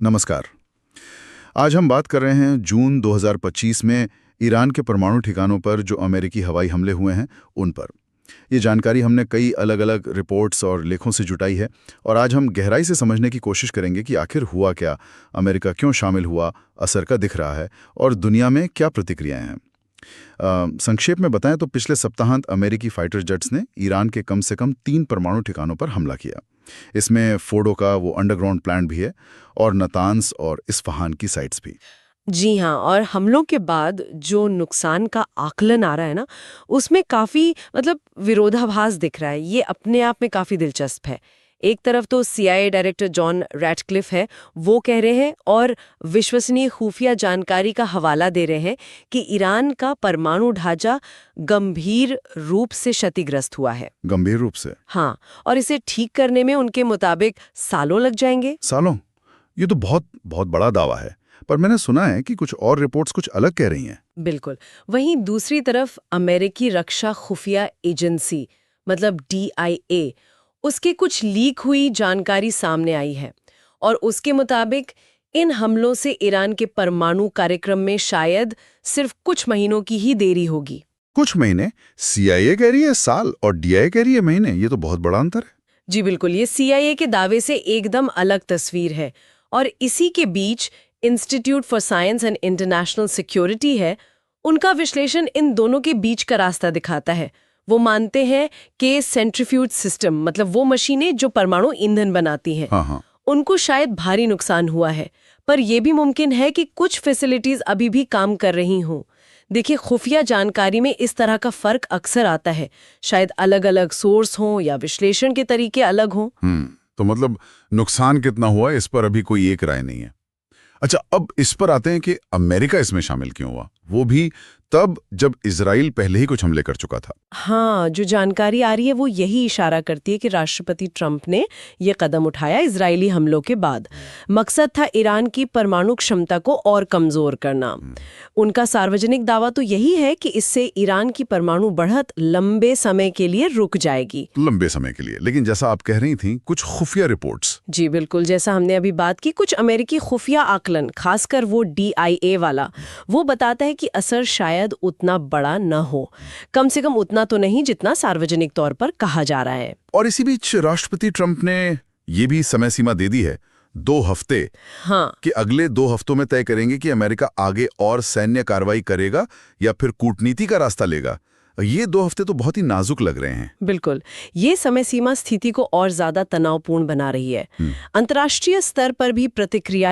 नमस्कार। आज हम बात कर रहे हैं जून 2025 में ईरान के परमाणु ठिकानों पर जो अमेरिकी हवाई हमले हुए हैं उन पर। ये जानकारी हमने कई अलग-अलग रिपोर्ट्स और लेखों से जुटाई है और आज हम गहराई से समझने की कोशिश करेंगे कि आखिर हुआ क्या, अमेरिका क्यों शामिल हुआ, असर का दिख रहा है और दुनिया में क्या प्रतिक्रियाएं हैं। संक्षेप में बताएं तो पिछले सप्ताहांत अमेरिकी फाइटर जेट्स ने ईरान के कम से कम 3 परमाणु ठिकानों पर हमला किया। इसमें फोर्डो का वो अंडरग्राउंड प्लांट भी है और नतान्स और इस्फहान की साइट्स भी। जी हाँ, और हमलों के बाद जो नुकसान का आकलन आ रहा है ना, उसमें काफ़ी विरोधाभास दिख रहा है। ये अपने आप में काफ़ी दिलचस्प है। एक तरफ तो CIA डायरेक्टर जॉन रैटक्लिफ है, वो कह रहे हैं और विश्वसनीय खुफिया जानकारी का हवाला दे रहे हैं कि ईरान का परमाणु ढांचा गंभीर रूप से क्षतिग्रस्त हुआ है। गंभीर रूप से? हाँ, और इसे ठीक करने में उनके मुताबिक सालों लग जाएंगे। सालों? ये तो बहुत बहुत बड़ा दावा है, पर मैंने सुना है कि कुछ और रिपोर्ट्स कुछ अलग कह रही हैं। बिल्कुल। वहीं दूसरी तरफ अमेरिकी रक्षा खुफिया एजेंसी DIA, उसके कुछ लीक हुई जानकारी सामने आई है और उसके मुताबिक इन हमलों से ईरान के परमाणु कार्यक्रम में शायद सिर्फ कुछ महीनों की ही देरी होगी। कुछ महीने? CIA कह रही है साल और DIA कह रही है महीने। ये तो बहुत बड़ा अंतर है। जी बिल्कुल, ये CIA के दावे से एकदम अलग तस्वीर है। और इसी के बीच institute for science and international security है, उनका विश्लेषण इन दोनों के बीच का रास्ता दिखाता है। वो मानते हैं कि सेंट्रीफ्यूज सिस्टम, वो मशीनें जो परमाणु ईंधन बनाती हैं, हाँ। उनको शायद भारी नुकसान हुआ है, पर यह भी मुमकिन है कि कुछ फैसिलिटीज अभी भी काम कर रही हों। देखिए, खुफिया जानकारी में इस तरह का फर्क अक्सर आता है। शायद अलग-अलग सोर्स हों या विश्लेषण के तरीके अलग हों। तो नुकसान कितना हुआ इस पर अभी कोई एक राय नहीं है। अच्छा, अब इस पर आते हैं कि अमेरिका इसमें शामिल क्यों हुआ, वो भी तब जब इजराइल पहले ही कुछ हमले कर चुका था। हाँ, जो जानकारी आ रही है वो यही इशारा करती है कि राष्ट्रपति ट्रंप ने ये कदम उठाया इजरायली हमलों के बाद। मकसद था ईरान की परमाणु क्षमता को और कमजोर करना। उनका सार्वजनिक दावा तो यही है कि इससे ईरान की परमाणु बढ़त लंबे समय के लिए रुक जाएगी। लंबे समय के लिए? लेकिन जैसा आप कह रही थी, कुछ खुफिया रिपोर्ट्स। जी बिल्कुल, जैसा हमने अभी बात की, कुछ अमेरिकी खुफिया आकलन, खासकर वो DIA वाला, वो बताता है कि असर शायद उतना बड़ा न हो, कम से कम उतना तो नहीं जितना सार्वजनिक तौर पर कहा जा रहा है। और इसी बीच राष्ट्रपति ट्रंप ने ये भी समय सीमा दे दी है, 2 हफ्ते। हाँ, कि अगले 2 हफ्तों में तय करेंगे कि अमेरिका आगे और सैन्य कार्रवाई करेगा या फिर कूटनीति का रास्ता लेगा। ये 2 हफ्ते तो बहुत ही नाजुक लग रहे हैं। बिल्कुल, ये समय सीमा स्थिति को और ज्यादा तनावपूर्ण बना रही है। अंतर्राष्ट्रीय स्तर पर भी प्रतिक्रिया